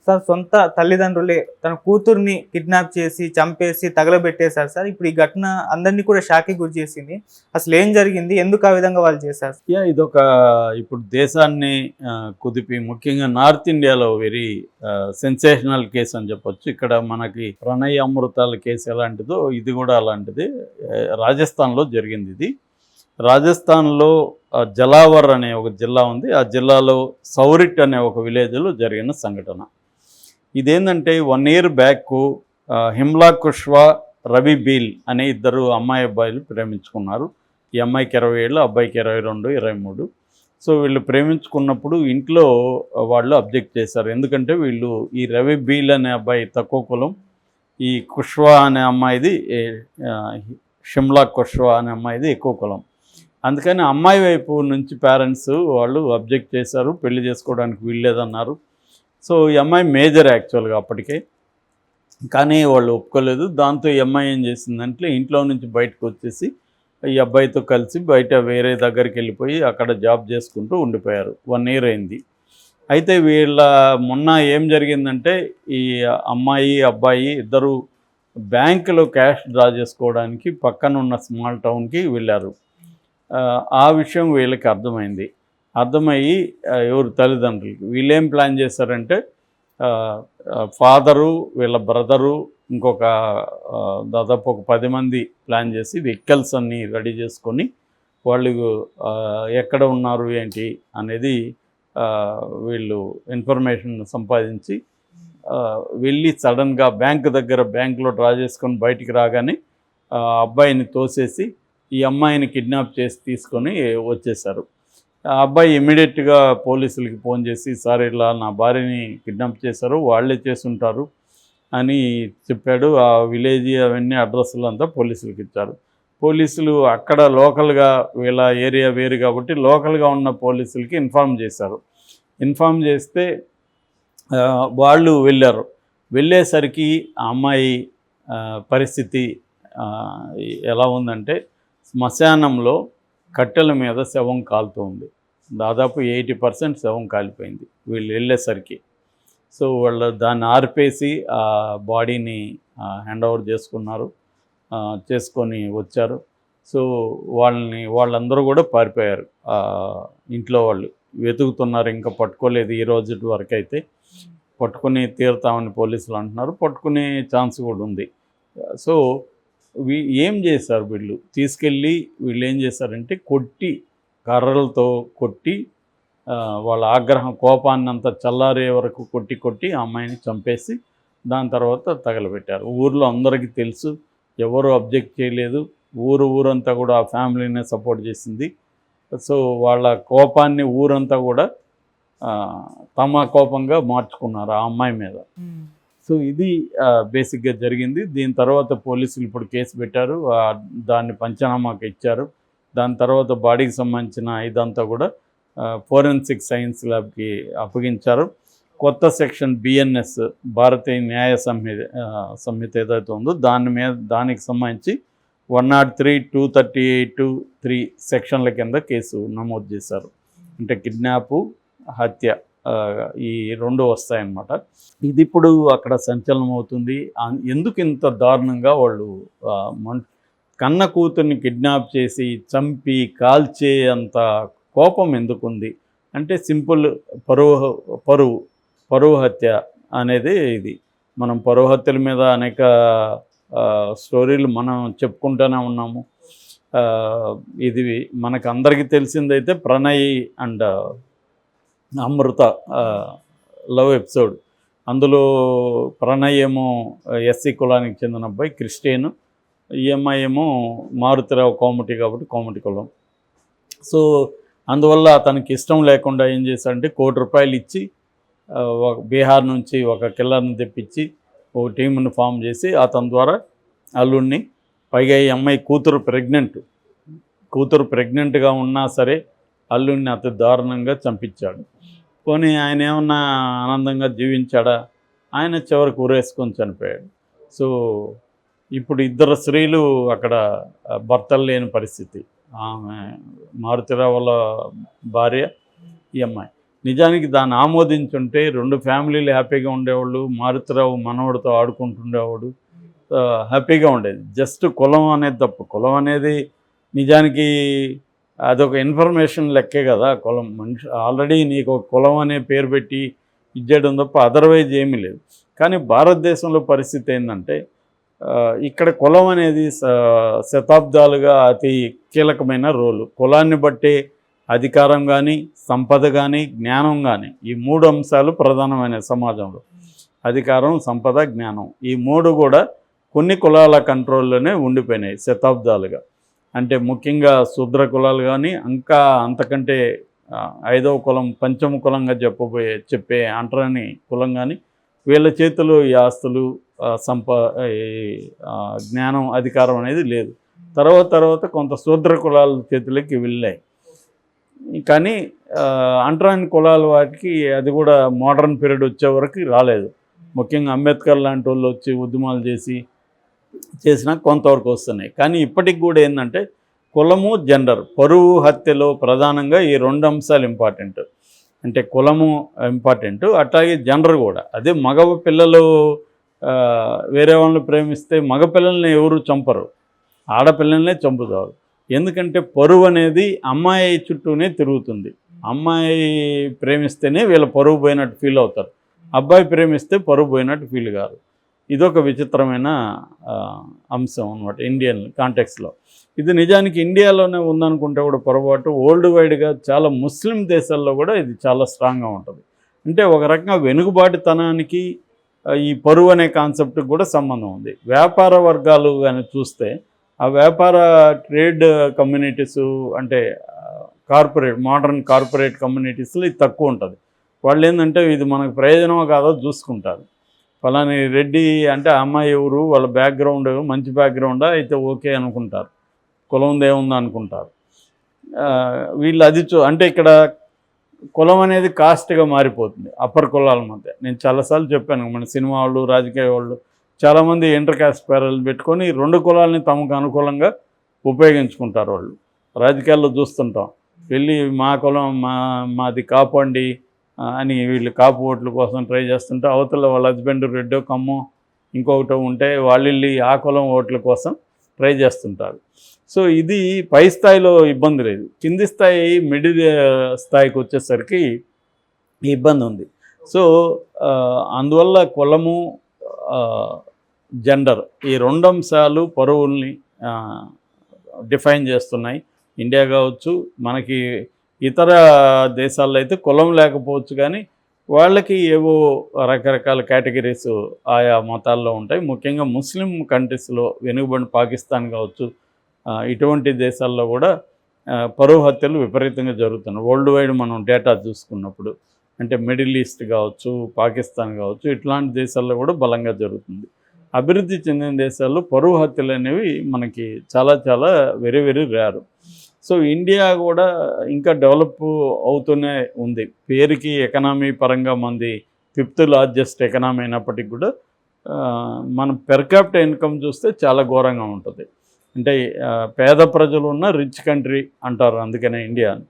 Sir సొంత తల్లిదండ్రులే తన కూతుర్ని కిడ్నాప్ చేసి, చంపేసి, తగలబెట్టేశారు సార్. ఇప్పుడు ఈ ఘటన అందరిని కూడా షాక్‌కి గురి చేసింది. అసలేం జరిగింది? ఎందుకు ఆ విధంగా వాళ్ళు చేశారు? ఇదొక ఇప్పుడు దేశాన్ని కుదిపి ముఖ్యంగా నార్త్ ఇండియాలో వెరీ సెన్సేషనల్ కేసు అని చెప్పొచ్చు. ఇక్కడ మనకి ప్రణయ్ అమృతాల కేసు ఎలాంటిదో ఇది కూడా అలాంటిది. రాజస్థాన్‌లో జరిగింది ఇది. రాజస్థాన్‌లో జలావర్ అనే ఒక జిల్లా ఉంది. ఆ జిల్లాలో సౌరిట్ అనే ఒక విలేజ్‌లో జరిగిన సంఘటన. ఇదేంటంటే 1 ఇయర్ బ్యాక్ హిమ్లా కుష్వా, రవి బీల్ అనే ఇద్దరు అమ్మాయి అబ్బాయిలు ప్రేమించుకున్నారు. ఈ అమ్మాయికి 20 ఏళ్ళు, అబ్బాయికి 22, 23. సో వీళ్ళు ప్రేమించుకున్నప్పుడు ఇంట్లో వాళ్ళు అబ్జెక్ట్ చేశారు. ఎందుకంటే వీళ్ళు ఈ రవి బీల్ అనే అబ్బాయి తక్కువ కులం, ఈ కుష్వా అనే అమ్మాయిది షిమ్లా కుష్వా అనే అమ్మాయిది ఎక్కువ కులం. అందుకని అమ్మాయి వైపు నుంచి పేరెంట్స్ వాళ్ళు అబ్జెక్ట్ చేశారు, పెళ్లి చేసుకోవడానికి వీల్లేదన్నారు. సో ఈ అమ్మాయి మేజర్ యాక్చువల్గా అప్పటికే, కానీ వాళ్ళు ఒప్పుకోలేదు. దాంతో ఈ అమ్మాయి ఏం చేసిందంటే ఇంట్లో నుంచి బయటకు వచ్చేసి ఈ అబ్బాయితో కలిసి బయట వేరే దగ్గరికి వెళ్ళిపోయి అక్కడ జాబ్ చేసుకుంటూ ఉండిపోయారు. 1 ఇయర్ అయింది. అయితే వీళ్ళ మొన్న ఏం జరిగిందంటే ఈ అమ్మాయి అబ్బాయి ఇద్దరు బ్యాంకులో క్యాష్ డ్రా చేసుకోవడానికి పక్కన ఉన్న స్మాల్ టౌన్కి వెళ్ళారు. ఆ విషయం వీళ్ళకి అర్థమయ్యి ఎవరు తల్లిదండ్రులకి వీళ్ళేం ప్లాన్ చేశారంటే ఫాదరు, వీళ్ళ బ్రదరు, ఇంకొక దాదాపు ఒక 10 మంది ప్లాన్ చేసి వెహికల్స్ అన్నీ రెడీ చేసుకొని వాళ్ళు ఎక్కడ ఉన్నారు ఏంటి అనేది వీళ్ళు ఇన్ఫర్మేషన్ సంపాదించి వెళ్ళి సడన్గా బ్యాంకులో డ్రా చేసుకొని బయటికి రాగానే అబ్బాయిని తోసేసి ఈ అమ్మాయిని కిడ్నాప్ చేసి తీసుకొని వచ్చేసారు. ఆ అబ్బాయి ఇమ్మీడియట్గా పోలీసులకి ఫోన్ చేసి, సార్ ఇలా నా భార్యని కిడ్నాప్ చేశారు, వాళ్ళే చేసుంటారు అని చెప్పాడు. ఆ విలేజ్ అవన్నీ అడ్రస్లు అంతా పోలీసులకి ఇచ్చారు. పోలీసులు అక్కడ లోకల్గా వీళ్ళ ఏరియా వేరు కాబట్టి లోకల్గా ఉన్న పోలీసులకి ఇన్ఫార్మ్ చేశారు. ఇన్ఫార్మ్ చేస్తే వాళ్ళు వెళ్ళారు. వెళ్ళేసరికి ఆ అమ్మాయి పరిస్థితి ఎలా ఉందంటే శ్మశానంలో కట్టెల మీద శవం కాలుతూ ఉంది. దాదాపు 80% శవం కాలిపోయింది వీళ్ళు వెళ్ళేసరికి. సో వాళ్ళు దాన్ని ఆర్పేసి ఆ బాడీని హ్యాండ్ ఓవర్ చేసుకొని వచ్చారు. సో వాళ్ళందరూ కూడా పారిపోయారు. ఇంట్లో వాళ్ళు వెతుకుతున్నారు, ఇంకా పట్టుకోలేదు. ఈ రోజు వరకు అయితే పట్టుకుని తీరుతామని పోలీసులు అంటున్నారు. పట్టుకునే ఛాన్స్ కూడా ఉంది. సో ఏం చేశారు వీళ్ళు ఏం చేశారంటే కర్రలతో కొట్టి వాళ్ళ కోపాన్ని అంతా చల్లారే వరకు కొట్టి ఆ అమ్మాయిని చంపేసి దాని తర్వాత తగలబెట్టారు. ఊర్లో అందరికీ తెలుసు, ఎవరు అబ్జెక్ట్ చేయలేదు. ఊరంతా కూడా ఆ ఫ్యామిలీనే సపోర్ట్ చేసింది. సో వాళ్ళ కోపాన్ని ఊరంతా కూడా తమ కోపంగా మార్చుకున్నారు ఆ అమ్మాయి మీద. సో ఇది బేసిక్గా జరిగింది. దీని తర్వాత పోలీసులు ఇప్పుడు కేసు పెట్టారు, దాన్ని పంచనామాకి ఇచ్చారు. దాని తర్వాత బాడీకి సంబంధించిన ఇదంతా కూడా ఫోరెన్సిక్ సైన్స్ ల్యాబ్కి అప్పగించారు. కొత్త సెక్షన్ బిఎన్ఎస్ భారతీయ న్యాయ సంహిత ఏదైతే ఉందో దానికి సంబంధించి 103, 238, 3 సెక్షన్ల కింద కేసు నమోదు చేశారు. అంటే కిడ్నాపు, హత్య ఈ 2 వస్తాయన్నమాట. ఇది ఇప్పుడు అక్కడ సంచలనం అవుతుంది. ఎందుకు ఇంత దారుణంగా వాళ్ళు కన్న కూతుర్ని కిడ్నాప్ చేసి చంపి కాల్చే అంత కోపం ఎందుకుంది అంటే సింపుల్ పరువు హత్య అనేది ఇది. మనం పరువు హత్యల మీద అనేక స్టోరీలు మనం చెప్పుకుంటూనే ఉన్నాము. ఇది మనకు అందరికీ తెలిసిందైతే Pranay and Amrutha love episode. అందులో ప్రణయ్ ఏమో ఎస్సీ కులానికి చెందిన అబ్బాయి, క్రిస్టియన్. ఈ అమ్మాయి ఏమో మారుతిరావు కోమటి కాబట్టి కోమటి కులం. సో అందువల్ల అతనికి ఇష్టం లేకుండా ఏం చేశాడంటే ₹1,00,00,000 ఇచ్చి బీహార్ నుంచి ఒక కిల్లర్ని తెప్పించి ఒక టీంని ఫామ్ చేసి అతని ద్వారా అల్లుడిని, పైగా ఈ అమ్మాయి కూతురు ప్రెగ్నెంట్గా ఉన్నా సరే అల్లుడిని అతి దారుణంగా చంపించాడు. పోనీ ఆయన ఏమన్నా ఆనందంగా జీవించాడా? ఆయన చివరికి ఊరేసుకొని చనిపోయాడు. సో ఇప్పుడు ఇద్దరు స్త్రీలు అక్కడ భర్తలు లేని పరిస్థితి. ఆమె మారుతిరావుల భార్య, ఈ అమ్మాయి. నిజానికి దాన్ని ఆమోదించుంటే 2 ఫ్యామిలీలు హ్యాపీగా ఉండేవాళ్ళు. మారుతిరావు మనవడితో ఆడుకుంటుండేవాడు, హ్యాపీగా ఉండేది. జస్ట్ కులం అనేది తప్పు. కులం అనేది నిజానికి అదొక ఇన్ఫర్మేషన్ లెక్కే కదా. కులం మనిషి ఆల్రెడీ నీకు ఒక కులం అనే పేరు పెట్టి ఇచ్చేయడం తప్ప అదర్వైజ్ ఏమీ లేదు. కానీ భారతదేశంలో పరిస్థితి ఏంటంటే ఇక్కడ కులం అనేది శతాబ్దాలుగా అతి కీలకమైన రోలు. కులాన్ని బట్టే అధికారం కానీ, సంపద కానీ, జ్ఞానం కానీ, ఈ 3 అంశాలు ప్రధానమైన సమాజంలో. అధికారం, సంపద, జ్ఞానం, ఈ 3 కూడా కొన్ని కులాల కంట్రోల్లోనే ఉండిపోయినాయి శతాబ్దాలుగా. అంటే ముఖ్యంగా శూద్ర కులాలు కానీ, ఇంకా అంతకంటే 5వ కులం, పంచమ కులంగా చెప్పే అంటరాని కులం కానీ, వీళ్ళ చేతిలో ఈ ఆస్తులు, జ్ఞానం, అధికారం అనేది లేదు. తర్వాత కొంత శూద్ర కులాల చేతులకి వెళ్ళాయి. కానీ అంటరాని కులాల వాటికి అది కూడా మోడర్న్ పీరియడ్ వచ్చే వరకు రాలేదు. ముఖ్యంగా అంబేద్కర్ లాంటి వాళ్ళు వచ్చి ఉద్యమాలు చేసినా కొంతవరకు వస్తున్నాయి. కానీ ఇప్పటికి కూడా ఏంటంటే కులము, జెండర్, పరువు హత్యలో ప్రధానంగా ఈ 2 అంశాలు ఇంపార్టెంట్. అంటే కులము ఇంపార్టెంట్, అట్లాగే జెండర్ కూడా. అదే మగ పిల్లలు వేరే వాళ్ళని ప్రేమిస్తే మగపిల్లల్ని ఎవరు చంపరు, ఆడపిల్లల్నే చంపుతారు. ఎందుకంటే పరువు అనేది అమ్మాయి చుట్టూనే తిరుగుతుంది. అమ్మాయి ప్రేమిస్తేనే వీళ్ళ పరువు పోయినట్టు ఫీల్ అవుతారు, అబ్బాయి ప్రేమిస్తే పరువు పోయినట్టు ఫీల్ కాదు. ఇదొక విచిత్రమైన అంశం అన్నమాట ఇండియన్ కాంటెక్స్లో. ఇది నిజానికి ఇండియాలోనే ఉందనుకుంటే కూడా పొరపాటు. వరల్డ్ వైడ్గా చాలా ముస్లిం దేశాల్లో కూడా ఇది చాలా స్ట్రాంగ్గా ఉంటుంది. అంటే ఒక రకంగా వెనుకబాటుతనానికి ఈ పరువు అనే కాన్సెప్ట్కి కూడా సంబంధం ఉంది. వ్యాపార వర్గాలు కానీ చూస్తే ఆ వ్యాపార ట్రేడ్ కమ్యూనిటీస్, అంటే మోడర్న్ కార్పొరేట్ కమ్యూనిటీస్లో ఇది తక్కువ ఉంటుంది. వాళ్ళు ఏంటంటే ఇది మనకు ప్రయోజనమో కాదో చూసుకుంటారు. ఫలాని రెడ్డి అంటే అమ్మాయి ఎవరు, వాళ్ళ బ్యాక్గ్రౌండ్ మంచి బ్యాక్గ్రౌండా అయితే ఓకే అనుకుంటారు, కులం ఏముంది అనుకుంటారు. వీళ్ళు అది అంటే ఇక్కడ కులం అనేది కాస్ట్గా మారిపోతుంది అప్పర్ కులాల మధ్య. నేను చాలాసార్లు చెప్పాను, మన సినిమా వాళ్ళు, రాజకీయ వాళ్ళు చాలామంది ఇంటర్ కాస్ట్ ప్యారల్ పెట్టుకొని 2 కులాలని తమకు అనుకూలంగా ఉపయోగించుకుంటారు. వాళ్ళు రాజకీయాల్లో చూస్తుంటాం, వెళ్ళి మా కులం మాది కాపండి అని వీళ్ళు కాపు ఓట్ల కోసం ట్రై చేస్తుంటే అవతల వాళ్ళ హస్బెండ్ రెడ్డో కమ్మో ఇంకొకటో ఉంటే వాళ్ళు వెళ్ళి ఆ కులం ఓట్ల కోసం ట్రై చేస్తుంటారు. సో ఇది పై స్థాయిలో ఇబ్బంది లేదు, కింది స్థాయి మిడిల్ స్థాయికి వచ్చేసరికి ఇబ్బంది ఉంది. సో అందువల్ల కులము, జెండర్, ఈ 2 అంశాలు పరువుల్ని డిఫైన్ చేస్తున్నాయి. ఇండియా కావచ్చు, మనకి ఇతర దేశాల్లో అయితే కులం లేకపోవచ్చు, కానీ వాళ్ళకి ఏవో రకరకాల కేటగిరీస్ ఆయా మతాల్లో ఉంటాయి. ముఖ్యంగా ముస్లిం కంట్రీస్లో వెనుకబడిన పాకిస్తాన్ కావచ్చు, ఇటువంటి దేశాల్లో కూడా పరువు హత్యలు విపరీతంగా జరుగుతున్నాయి. వరల్డ్ వైడ్ మనం డేటా చూసుకున్నప్పుడు, అంటే మిడిల్ ఈస్ట్ కావచ్చు, పాకిస్తాన్ కావచ్చు, ఇట్లాంటి దేశాల్లో కూడా బలంగా జరుగుతుంది. అభివృద్ధి చెందిన దేశాల్లో పరువు హత్యలు అనేవి మనకి చాలా చాలా వెరీ వెరీ రేరు. సో ఇండియా కూడా ఇంకా డెవలప్ అవుతూనే ఉంది. పేరుకి ఎకనామీ పరంగా మంది 5th లార్జెస్ట్ ఎకనామీ అయినప్పటికీ కూడా మన పెర్ క్యాపిటల్ ఇన్కమ్ చూస్తే చాలా ఘోరంగా ఉంటుంది. అంటే పేద ప్రజలు ఉన్న రిచ్ కంట్రీ అంటారు అందుకనే ఇండియాని.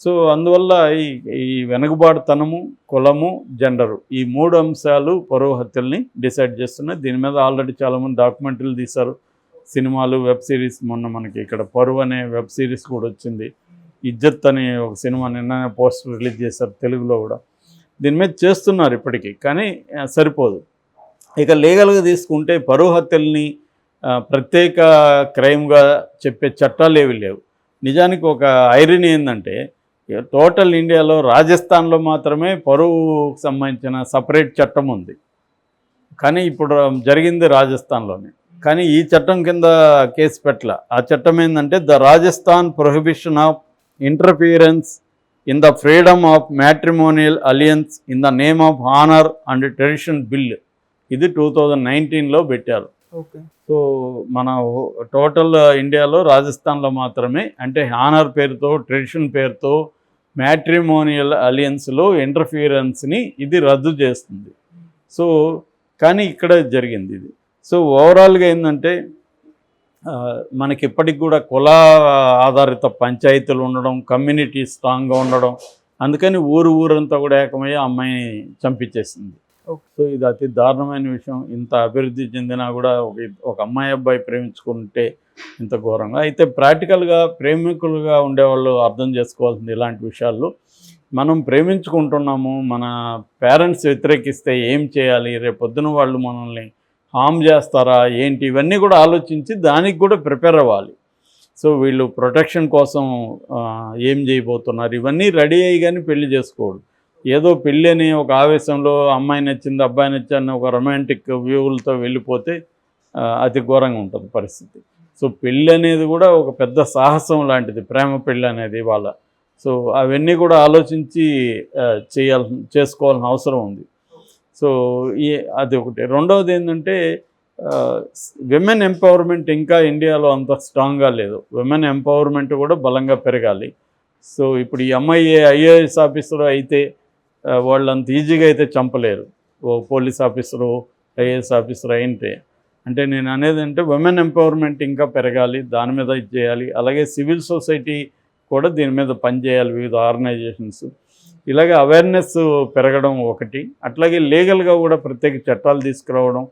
సో అందువల్ల ఈ వెనుకబాటుతనము, కులము, జెండరు, ఈ 3 అంశాలు పరువు హత్యల్ని డిసైడ్ చేస్తున్నాయి. దీని మీద ఆల్రెడీ చాలామంది డాక్యుమెంటరీలు తీశారు, సినిమాలు, వెబ్ సిరీస్. మొన్న మనకి ఇక్కడ పరువు అనే వెబ్ సిరీస్ కూడా వచ్చింది. ఇజ్జత్ అనే ఒక సినిమా నిన్ననే పోస్టర్ రిలీజ్ చేశారు తెలుగులో కూడా. దీని మీద చేస్తున్నారు ఇప్పటికీ, కానీ సరిపోదు. ఇక లీగల్గా తీసుకుంటే పరువు హత్యల్ని ప్రత్యేక క్రైమ్గా చెప్పే చట్టాలు ఏవి లేవు. నిజానికి ఒక ఐరనీ ఏంటంటే టోటల్ ఇండియాలో రాజస్థాన్లో మాత్రమే పరువుకు సంబంధించిన సపరేట్ చట్టం ఉంది, కానీ ఇప్పుడు జరిగింది రాజస్థాన్లోనే. కానీ ఈ చట్టం కింద కేసు పెట్టల. ఆ చట్టం ఏంటంటే the Rajasthan prohibition of interference in the freedom of matrimonial alliance in the name of honour and tradition bill. ఇది 2019లో పెట్టారు. ఓకే. సో మన టోటల్ ఇండియాలో రాజస్థాన్లో మాత్రమే, అంటే హానర్ పేరుతో, ట్రెడిషన్ పేరుతో మ్యాట్రిమోనియల్ అలియన్స్లో ఇంటర్ఫియరెన్స్ని ఇది రద్దు చేస్తుంది. సో కానీ ఇక్కడ జరిగింది ఇది. సో ఓవరాల్గా ఏంటంటే మనకి ఇప్పటికి కూడా కుల ఆధారిత పంచాయతీలు ఉండడం, కమ్యూనిటీ స్ట్రాంగ్గా ఉండడం, అందుకని ఊరంతా కూడా ఏకమయ్యి ఆ అమ్మాయిని చంపించేసింది. సో ఇది అతి దారుణమైన విషయం. ఇంత అభివృద్ధి చెందినా కూడా ఒక అమ్మాయి అబ్బాయి ప్రేమించుకుంటే ఇంత ఘోరంగా. అయితే ప్రాక్టికల్గా ప్రేమికులుగా ఉండేవాళ్ళు అర్థం చేసుకోవాల్సింది ఇలాంటి విషయాల్లో. మనం ప్రేమించుకుంటున్నాము, మన పేరెంట్స్ వ్యతిరేకిస్తే ఏం చేయాలి, రేపొద్దున వాళ్ళు మనల్ని హామ్ చేస్తారా ఏంటి, ఇవన్నీ కూడా ఆలోచించి దానికి కూడా ప్రిపేర్ అవ్వాలి. సో వీళ్ళు ప్రొటెక్షన్ కోసం ఏం చేయబోతున్నారు, ఇవన్నీ రెడీ అయ్యి కానీ పెళ్లి చేసుకోవడం. ఏదో పెళ్ళి అని ఒక ఆవేశంలో అమ్మాయి నచ్చింది అబ్బాయి నచ్చింది ఒక రొమాంటిక్ వ్యూలతో వెళ్ళిపోతే అతి ఘోరంగా ఉంటుంది పరిస్థితి. సో పెళ్ళి అనేది కూడా ఒక పెద్ద సాహసం లాంటిది, ప్రేమ పెళ్ళి అనేది వాళ్ళ. సో అవన్నీ కూడా ఆలోచించి చేసుకోవాల్సిన అవసరం ఉంది. సో అది ఒకటి. రెండవది ఏంటంటే విమెన్ ఎంపవర్మెంట్ ఇంకా ఇండియాలో అంత స్ట్రాంగ్గా లేదు. విమెన్ ఎంపవర్మెంట్ కూడా బలంగా పెరగాలి. సో ఇప్పుడు ఈ అమ్మాయి ఐఏఎస్ ఆఫీసర్ అయితే వాళ్ళు అంత ఈజీగా అయితే చంపలేరు. ఓ పోలీస్ ఆఫీసరు ఐఏఎస్ ఆఫీసర్ అయితే. అంటే నేను అనేది అంటే విమెన్ ఎంపవర్మెంట్ ఇంకా పెరగాలి, దాని మీద ఇది చేయాలి. అలాగే సివిల్ సొసైటీ కూడా దీని మీద పనిచేయాలి, వివిధ ఆర్గనైజేషన్స్. ఇలాగే అవేర్నెస్ పెరగడం ఒకటి. అట్లాగే లీగల్గా కూడా ప్రత్యేక చట్టాలు తీసుకురావడం,